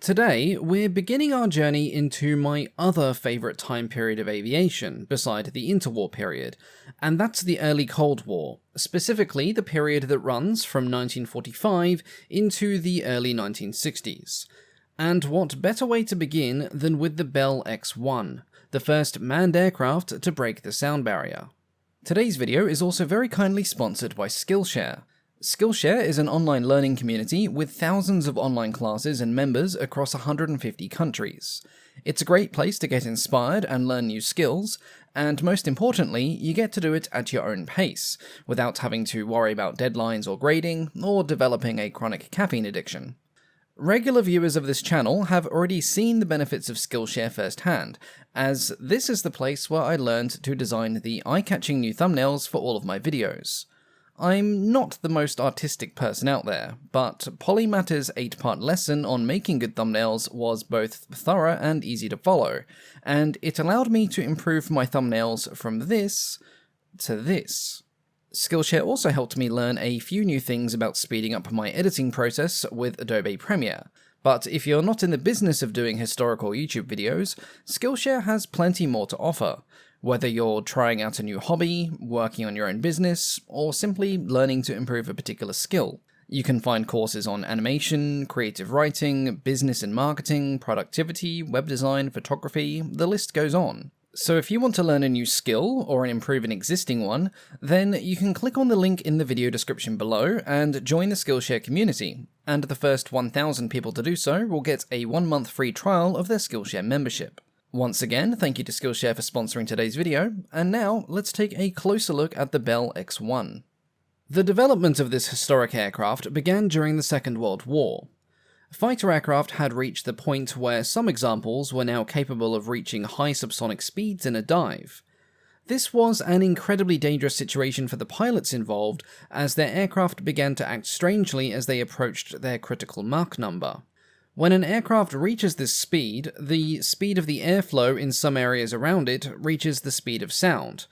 Today, we're beginning our journey into my other favourite time period of aviation, beside the interwar period, and that's the early Cold War, specifically the period that runs from 1945 into the early 1960s. And what better way to begin than with the Bell X-1, the first manned aircraft to break the sound barrier. Today's video is also very kindly sponsored by Skillshare. Skillshare is an online learning community with thousands of online classes and members across 150 countries. It's a great place to get inspired and learn new skills, and most importantly, you get to do it at your own pace, without having to worry about deadlines or grading, or developing a chronic caffeine addiction. Regular viewers of this channel have already seen the benefits of Skillshare firsthand, as this is the place where I learned to design the eye-catching new thumbnails for all of my videos. I'm not the most artistic person out there, but Polymatter's 8-part lesson on making good thumbnails was both thorough and easy to follow, and it allowed me to improve my thumbnails from this to this. Skillshare also helped me learn a few new things about speeding up my editing process with Adobe Premiere. But if you're not in the business of doing historical YouTube videos, Skillshare has plenty more to offer. Whether you're trying out a new hobby, working on your own business, or simply learning to improve a particular skill. You can find courses on animation, creative writing, business and marketing, productivity, web design, photography, the list goes on. So if you want to learn a new skill, or improve an existing one, then you can click on the link in the video description below and join the Skillshare community, and the first 1,000 people to do so will get a 1-month free trial of their Skillshare membership. Once again, thank you to Skillshare for sponsoring today's video, and now let's take a closer look at the Bell X-1. The development of this historic aircraft began during the Second World War. Fighter aircraft had reached the point where some examples were now capable of reaching high subsonic speeds in a dive. This was an incredibly dangerous situation for the pilots involved, as their aircraft began to act strangely as they approached their critical Mach number. When an aircraft reaches this speed, the speed of the airflow in some areas around it reaches the speed of sound,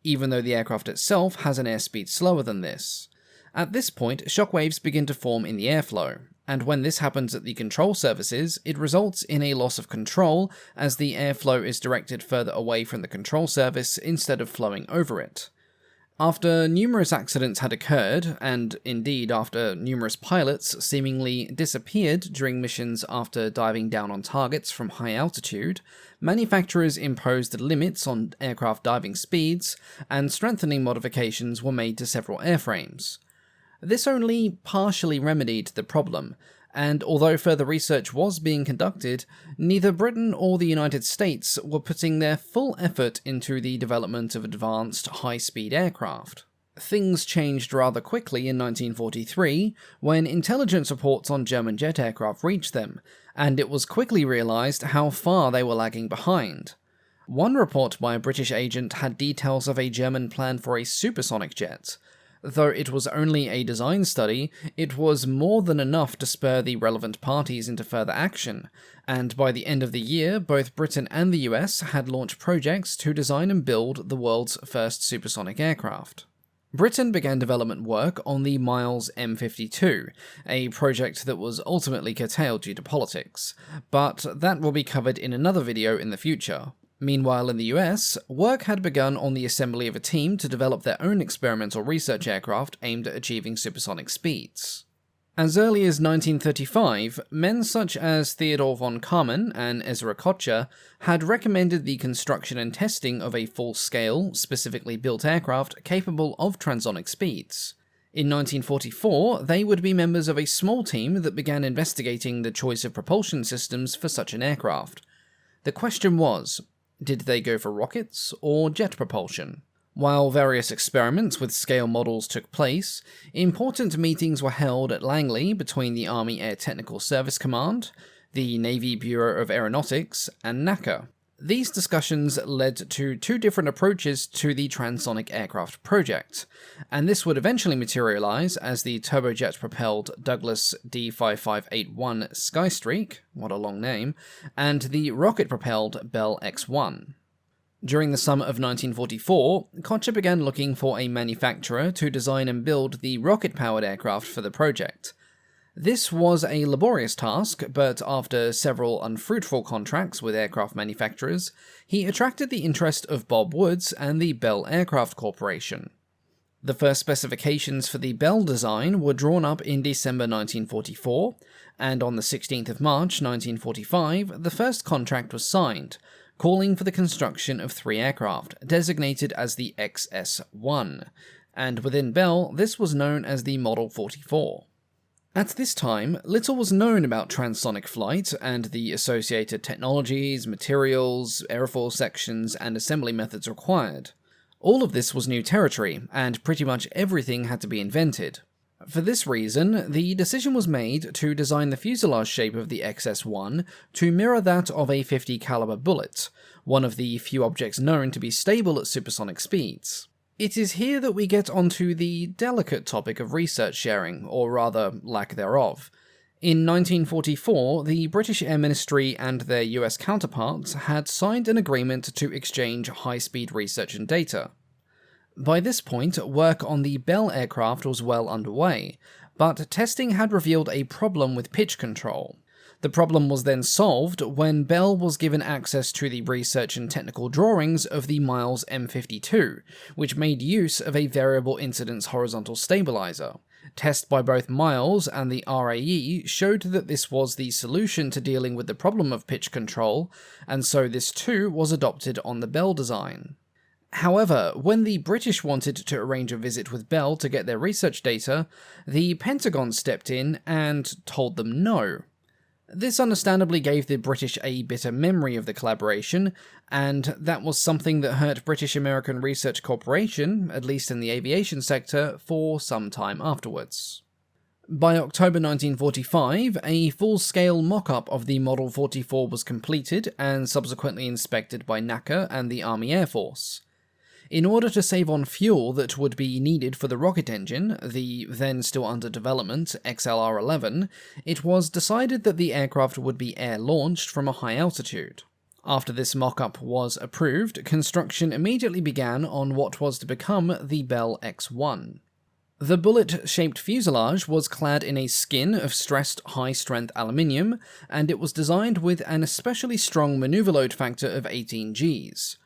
even though the aircraft itself has an airspeed slower than this. At this point, shockwaves begin to form in the airflow, and when this happens at the control surfaces, it results in a loss of control as the airflow is directed further away from the control surface instead of flowing over it. After numerous accidents had occurred, and indeed after numerous pilots seemingly disappeared during missions after diving down on targets from high altitude, manufacturers imposed limits on aircraft diving speeds, and strengthening modifications were made to several airframes. This only partially remedied the problem, and although further research was being conducted, neither Britain or the United States were putting their full effort into the development of advanced, high-speed aircraft. Things changed rather quickly in 1943, when intelligence reports on German jet aircraft reached them, and it was quickly realised how far they were lagging behind. One report by a British agent had details of a German plan for a supersonic jet. Though it was only a design study, it was more than enough to spur the relevant parties into further action, and by the end of the year, both Britain and the US had launched projects to design and build the world's first supersonic aircraft. Britain began development work on the Miles M52, a project that was ultimately curtailed due to politics, but that will be covered in another video in the future. Meanwhile, in the US, work had begun on the assembly of a team to develop their own experimental research aircraft aimed at achieving supersonic speeds. As early as 1935, men such as Theodor von Karman and Ezra Kocher had recommended the construction and testing of a full-scale, specifically built aircraft capable of transonic speeds. In 1944, they would be members of a small team that began investigating the choice of propulsion systems for such an aircraft. The question was, did they go for rockets or jet propulsion? While various experiments with scale models took place, important meetings were held at Langley between the Army Air Technical Service Command, the Navy Bureau of Aeronautics, and NACA. These discussions led to two different approaches to the transonic aircraft project, and this would eventually materialize as the turbojet-propelled Douglas D-5581 Skystreak, what a long name, and the rocket-propelled Bell X-1. During the summer of 1944, Kocher began looking for a manufacturer to design and build the rocket-powered aircraft for the project. This was a laborious task, but after several unfruitful contracts with aircraft manufacturers, he attracted the interest of Bob Woods and the Bell Aircraft Corporation. The first specifications for the Bell design were drawn up in December 1944, and on the 16th of March 1945, the first contract was signed, calling for the construction of 3 aircraft, designated as the X-1, and within Bell, this was known as the Model 44. At this time, little was known about transonic flight and the associated technologies, materials, airfoil sections, and assembly methods required. All of this was new territory, and pretty much everything had to be invented. For this reason, the decision was made to design the fuselage shape of the XS-1 to mirror that of a .50 caliber bullet, one of the few objects known to be stable at supersonic speeds. It is here that we get onto the delicate topic of research sharing, or rather, lack thereof. In 1944, the British Air Ministry and their US counterparts had signed an agreement to exchange high-speed research and data. By this point, work on the Bell aircraft was well underway, but testing had revealed a problem with pitch control. The problem was then solved when Bell was given access to the research and technical drawings of the Miles M52, which made use of a variable incidence horizontal stabilizer. Tests by both Miles and the RAE showed that this was the solution to dealing with the problem of pitch control, and so this too was adopted on the Bell design. However, when the British wanted to arrange a visit with Bell to get their research data, the Pentagon stepped in and told them no. This understandably gave the British a bitter memory of the collaboration, and that was something that hurt British American Research Corporation, at least in the aviation sector, for some time afterwards. By October 1945, a full-scale mock-up of the Model 44 was completed and subsequently inspected by NACA and the Army Air Force. In order to save on fuel that would be needed for the rocket engine, the then still under development XLR-11, it was decided that the aircraft would be air-launched from a high altitude. After this mock-up was approved, construction immediately began on what was to become the Bell X-1. The bullet-shaped fuselage was clad in a skin of stressed high-strength aluminium, and it was designed with an especially strong maneuver load factor of 18 Gs.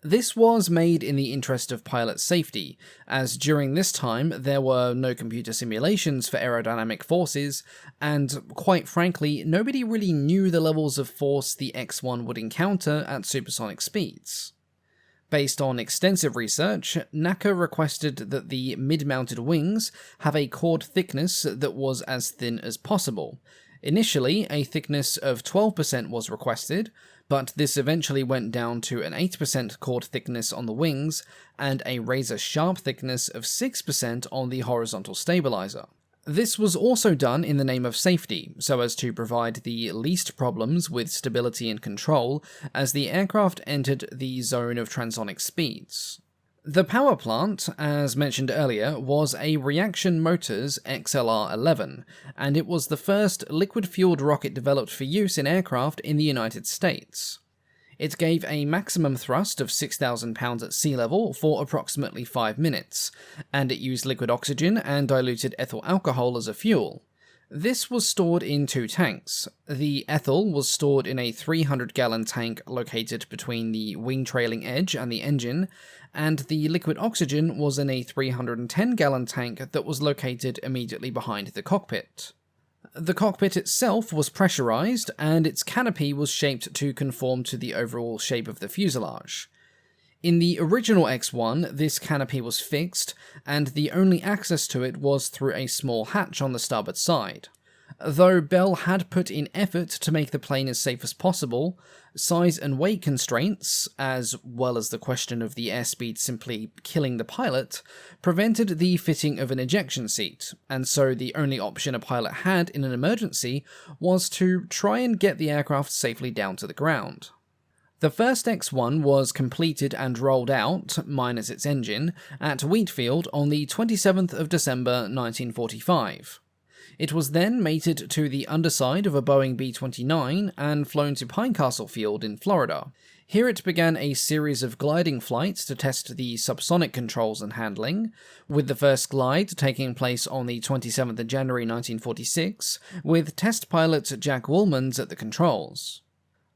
This was made in the interest of pilot safety, as during this time there were no computer simulations for aerodynamic forces, and quite frankly, nobody really knew the levels of force the X-1 would encounter at supersonic speeds. Based on extensive research, NACA requested that the mid-mounted wings have a chord thickness that was as thin as possible. Initially, a thickness of 12% was requested, but this eventually went down to an 8% chord thickness on the wings and a razor-sharp thickness of 6% on the horizontal stabilizer. This was also done in the name of safety, so as to provide the least problems with stability and control as the aircraft entered the zone of transonic speeds. The power plant, as mentioned earlier, was a Reaction Motors XLR-11, and it was the first liquid-fueled rocket developed for use in aircraft in the United States. It gave a maximum thrust of 6,000 pounds at sea level for approximately 5 minutes, and it used liquid oxygen and diluted ethyl alcohol as a fuel. This was stored in 2 tanks. The ethyl was stored in a 300-gallon tank located between the wing trailing edge and the engine, and the liquid oxygen was in a 310-gallon tank that was located immediately behind the cockpit. The cockpit itself was pressurized, and its canopy was shaped to conform to the overall shape of the fuselage. In the original X-1, this canopy was fixed, and the only access to it was through a small hatch on the starboard side. Though Bell had put in effort to make the plane as safe as possible, size and weight constraints, as well as the question of the airspeed simply killing the pilot, prevented the fitting of an ejection seat, and so the only option a pilot had in an emergency was to try and get the aircraft safely down to the ground. The first X-1 was completed and rolled out, minus its engine, at Wheatfield on the 27th of December 1945. It was then mated to the underside of a Boeing B-29 and flown to Pinecastle Field in Florida. Here it began a series of gliding flights to test the subsonic controls and handling, with the first glide taking place on the 27th of January 1946, with test pilot Jack Woolmans at the controls.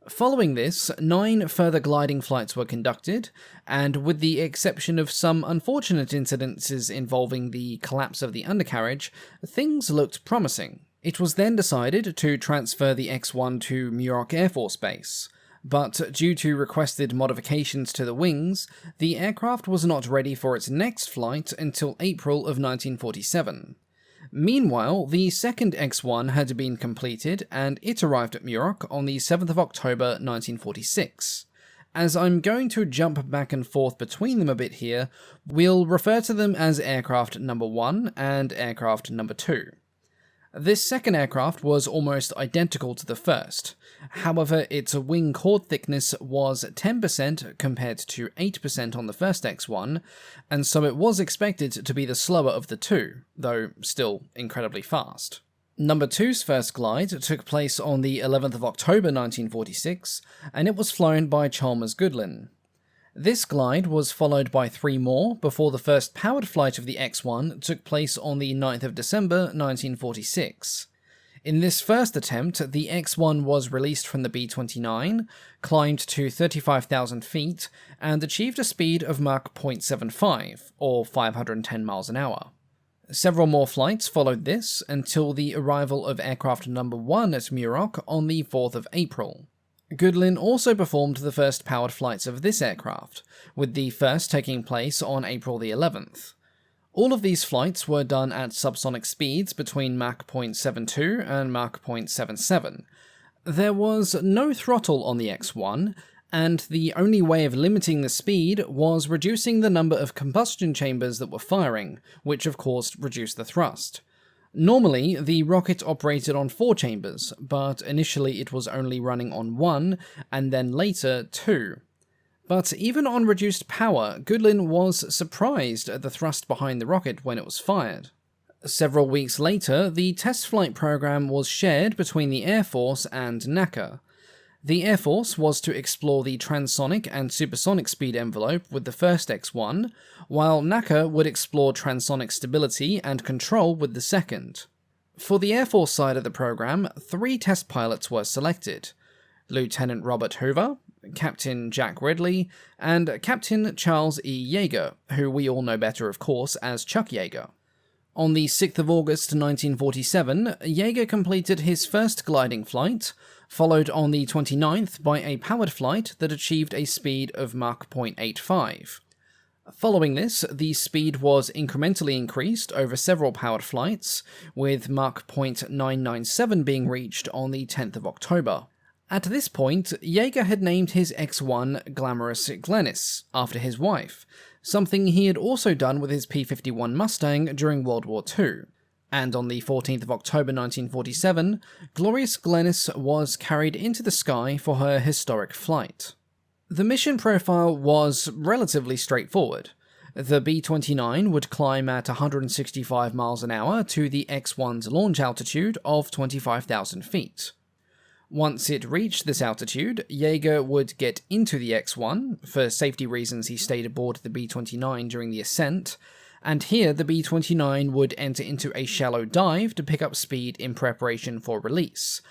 Following this, 9 further gliding flights were conducted, and with the exception of some unfortunate incidences involving the collapse of the undercarriage, things looked promising. It was then decided to transfer the X-1 to Muroc Air Force Base, but due to requested modifications to the wings, the aircraft was not ready for its next flight until April of 1947. Meanwhile, the second X-1 had been completed, and it arrived at Muroc on the 7th of October 1946. As I'm going to jump back and forth between them a bit here, we'll refer to them as aircraft number 1 and aircraft number 2. This second aircraft was almost identical to the first. However, its wing chord thickness was 10% compared to 8% on the first X-1, and so it was expected to be the slower of the two, though still incredibly fast. Number 2's first glide took place on the 11th of October 1946, and it was flown by Chalmers Goodlin. This glide was followed by 3 more before the first powered flight of the X-1 took place on the 9th of December 1946. In this first attempt, the X-1 was released from the B-29, climbed to 35,000 feet, and achieved a speed of Mach 0.75, or 510 miles an hour. Several more flights followed this until the arrival of aircraft number 1 at Muroc on the 4th of April. Goodlin also performed the first powered flights of this aircraft, with the first taking place on April the 11th. All of these flights were done at subsonic speeds between Mach 0.72 and Mach 0.77. There was no throttle on the X-1, and the only way of limiting the speed was reducing the number of combustion chambers that were firing, which of course reduced the thrust. Normally, the rocket operated on 4 chambers, but initially it was only running on 1, and then later 2. But even on reduced power, Goodlin was surprised at the thrust behind the rocket when it was fired. Several weeks later, the test flight program was shared between the Air Force and NACA. The Air Force was to explore the transonic and supersonic speed envelope with the first X-1, while NACA would explore transonic stability and control with the second. For the Air Force side of the program, 3 test pilots were selected: Lieutenant Robert Hoover, Captain Jack Ridley, and Captain Charles E. Yeager, who we all know better of course as Chuck Yeager. On the 6th of August 1947, Yeager completed his first gliding flight, followed on the 29th by a powered flight that achieved a speed of Mach 0.85. Following this, the speed was incrementally increased over several powered flights, with Mach 0.997 being reached on the 10th of October. At this point, Yeager had named his X-1 Glamorous Glennis, after his wife, something he had also done with his P-51 Mustang during World War II. And on the 14th of October 1947, Glorious Glennis was carried into the sky for her historic flight. The mission profile was relatively straightforward. The B-29 would climb at 165 miles an hour to the X-1's launch altitude of 25,000 feet. Once it reached this altitude, Yeager would get into the X-1. For safety reasons, he stayed aboard the B-29 during the ascent, and here the B-29 would enter into a shallow dive to pick up speed in preparation for release.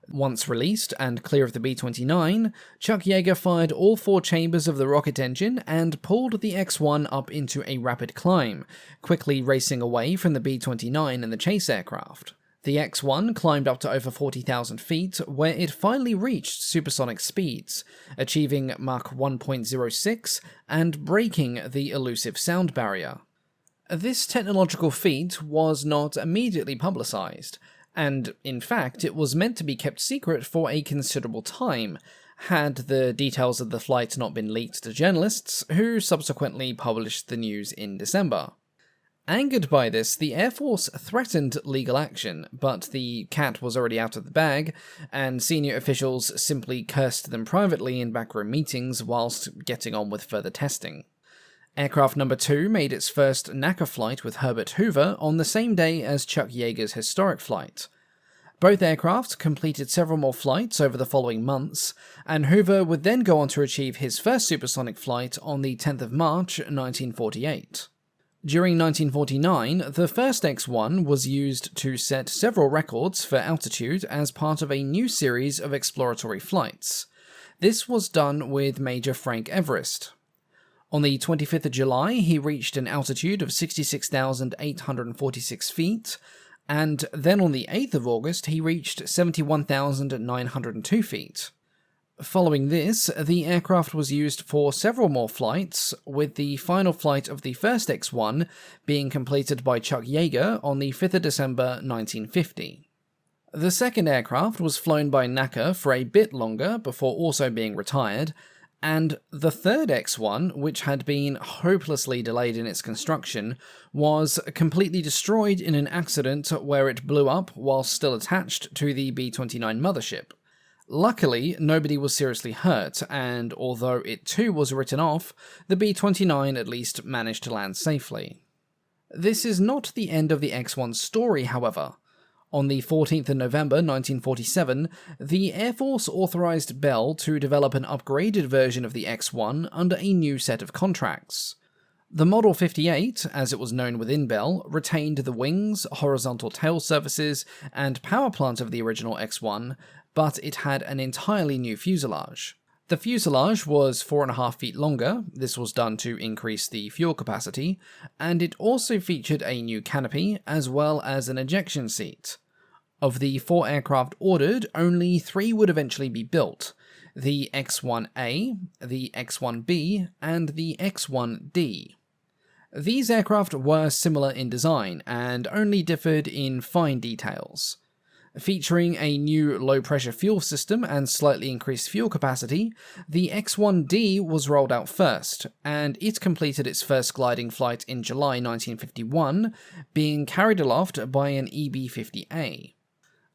Once released and clear of the B-29, Chuck Yeager fired all 4 chambers of the rocket engine and pulled the X-1 up into a rapid climb, quickly racing away from the B-29 and the chase aircraft. The X-1 climbed up to over 40,000 feet, where it finally reached supersonic speeds, achieving Mach 1.06 and breaking the elusive sound barrier. This technological feat was not immediately publicized, and in fact it was meant to be kept secret for a considerable time, had the details of the flight not been leaked to journalists, who subsequently published the news in December. Angered by this, the Air Force threatened legal action, but the cat was already out of the bag, and senior officials simply cursed them privately in backroom meetings whilst getting on with further testing. Aircraft number 2 made its first NACA flight with Herbert Hoover on the same day as Chuck Yeager's historic flight. Both aircraft completed several more flights over the following months, and Hoover would then go on to achieve his first supersonic flight on the 10th of March 1948. During 1949, the first X-1 was used to set several records for altitude as part of a new series of exploratory flights. This was done with Major Frank Everest. On the 25th of July, he reached an altitude of 66,846 feet, and then on the 8th of August, he reached 71,902 feet. Following this, the aircraft was used for several more flights, with the final flight of the first X-1 being completed by Chuck Yeager on the 5th of December 1950. The second aircraft was flown by NACA for a bit longer before also being retired, and the third X-1, which had been hopelessly delayed in its construction, was completely destroyed in an accident where it blew up while still attached to the B-29 mothership. Luckily, nobody was seriously hurt, and although it too was written off, the B-29 at least managed to land safely. This is not the end of the X-1 story, however. On the 14th of November 1947, the Air Force authorized Bell to develop an upgraded version of the X-1 under a new set of contracts. The Model 58, as it was known within Bell, retained the wings, horizontal tail surfaces, and power plant of the original X-1, but it had an entirely new fuselage. The fuselage was 4.5 feet longer, this was done to increase the fuel capacity, and it also featured a new canopy, as well as an ejection seat. Of the 4 aircraft ordered, only 3 would eventually be built: the X-1A, the X-1B, and the X-1D. These aircraft were similar in design, and only differed in fine details. Featuring a new low-pressure fuel system and slightly increased fuel capacity, the X-1D was rolled out first, and it completed its first gliding flight in July 1951, being carried aloft by an EB-50A.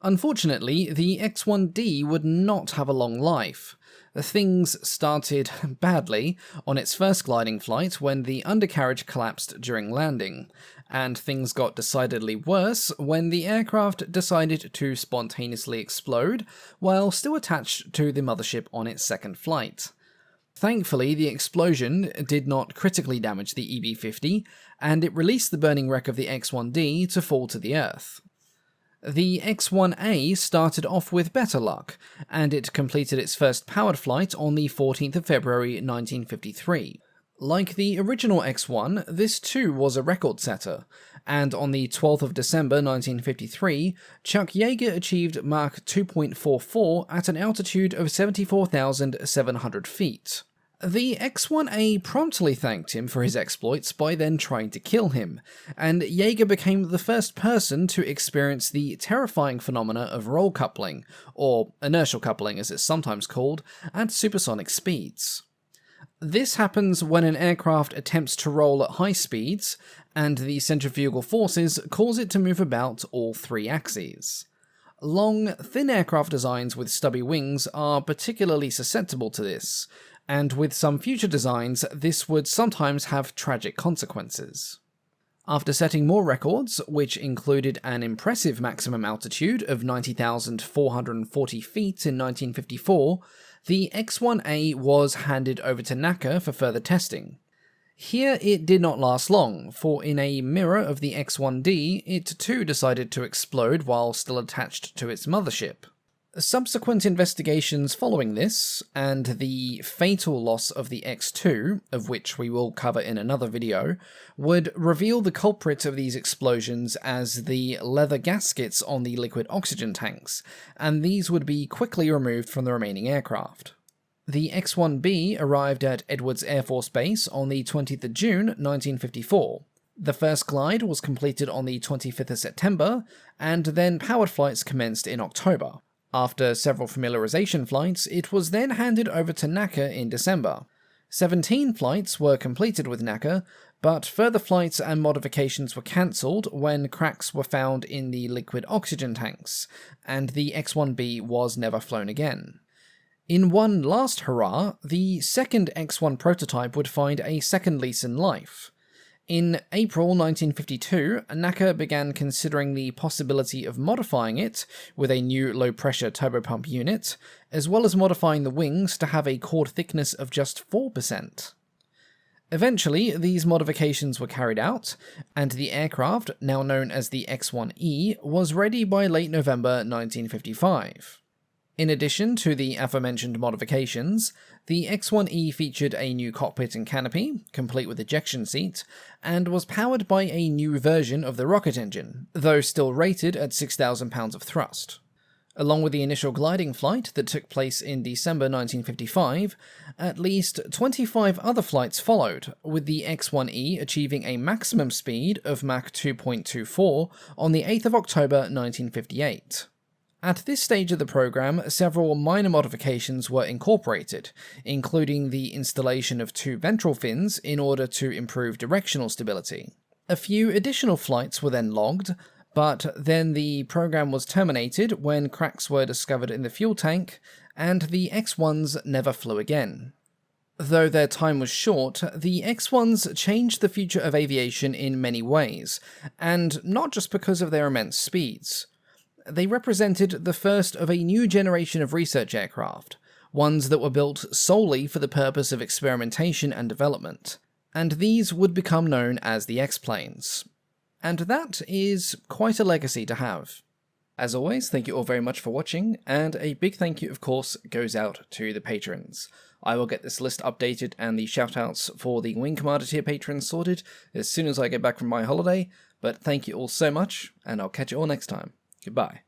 Unfortunately, the X-1D would not have a long life. Things started badly on its first gliding flight when the undercarriage collapsed during landing, and things got decidedly worse when the aircraft decided to spontaneously explode while still attached to the mothership on its second flight. Thankfully, the explosion did not critically damage the EB-50, and it released the burning wreck of the X-1D to fall to the Earth. The X-1A started off with better luck, and it completed its first powered flight on the 14th of February 1953. Like the original X-1, this too was a record setter, and on the 12th of December 1953, Chuck Yeager achieved Mach 2.44 at an altitude of 74,700 feet. The X-1A promptly thanked him for his exploits by then trying to kill him, and Yeager became the first person to experience the terrifying phenomena of roll coupling, or inertial coupling as it's sometimes called, at supersonic speeds. This happens when an aircraft attempts to roll at high speeds, and the centrifugal forces cause it to move about all 3 axes. Long, thin aircraft designs with stubby wings are particularly susceptible to this, and with some future designs, this would sometimes have tragic consequences. After setting more records, which included an impressive maximum altitude of 90,440 feet in 1954, the X-1A was handed over to NACA for further testing. Here it did not last long, for in a mirror of the X-1D, it too decided to explode while still attached to its mothership. Subsequent investigations following this, and the fatal loss of the X-2, of which we will cover in another video, would reveal the culprit of these explosions as the leather gaskets on the liquid oxygen tanks, and these would be quickly removed from the remaining aircraft. The X-1B arrived at Edwards Air Force Base on the 20th of June 1954. The first glide was completed on the 25th of September, and then powered flights commenced in October. After several familiarization flights, it was then handed over to NACA in December. 17 flights were completed with NACA, but further flights and modifications were cancelled when cracks were found in the liquid oxygen tanks, and the X-1B was never flown again. In one last hurrah, the second X-1 prototype would find a second lease in life. In April 1952, NACA began considering the possibility of modifying it with a new low-pressure turbopump unit, as well as modifying the wings to have a chord thickness of just 4%. Eventually, these modifications were carried out, and the aircraft, now known as the X-1E, was ready by late November 1955. In addition to the aforementioned modifications, the X-1E featured a new cockpit and canopy, complete with ejection seat, and was powered by a new version of the rocket engine, though still rated at 6,000 pounds of thrust. Along with the initial gliding flight that took place in December 1955, at least 25 other flights followed, with the X-1E achieving a maximum speed of Mach 2.24 on the 8th of October 1958. At this stage of the program, several minor modifications were incorporated, including the installation of 2 ventral fins in order to improve directional stability. A few additional flights were then logged, but then the program was terminated when cracks were discovered in the fuel tank, and the X-1s never flew again. Though their time was short, the X-1s changed the future of aviation in many ways, and not just because of their immense speeds. They represented the first of a new generation of research aircraft, ones that were built solely for the purpose of experimentation and development, and these would become known as the X-planes. And that is quite a legacy to have. As always, thank you all very much for watching, and a big thank you, of course, goes out to the patrons. I will get this list updated and the shoutouts for the Wing Commander tier patrons sorted as soon as I get back from my holiday, but thank you all so much, and I'll catch you all next time. Goodbye.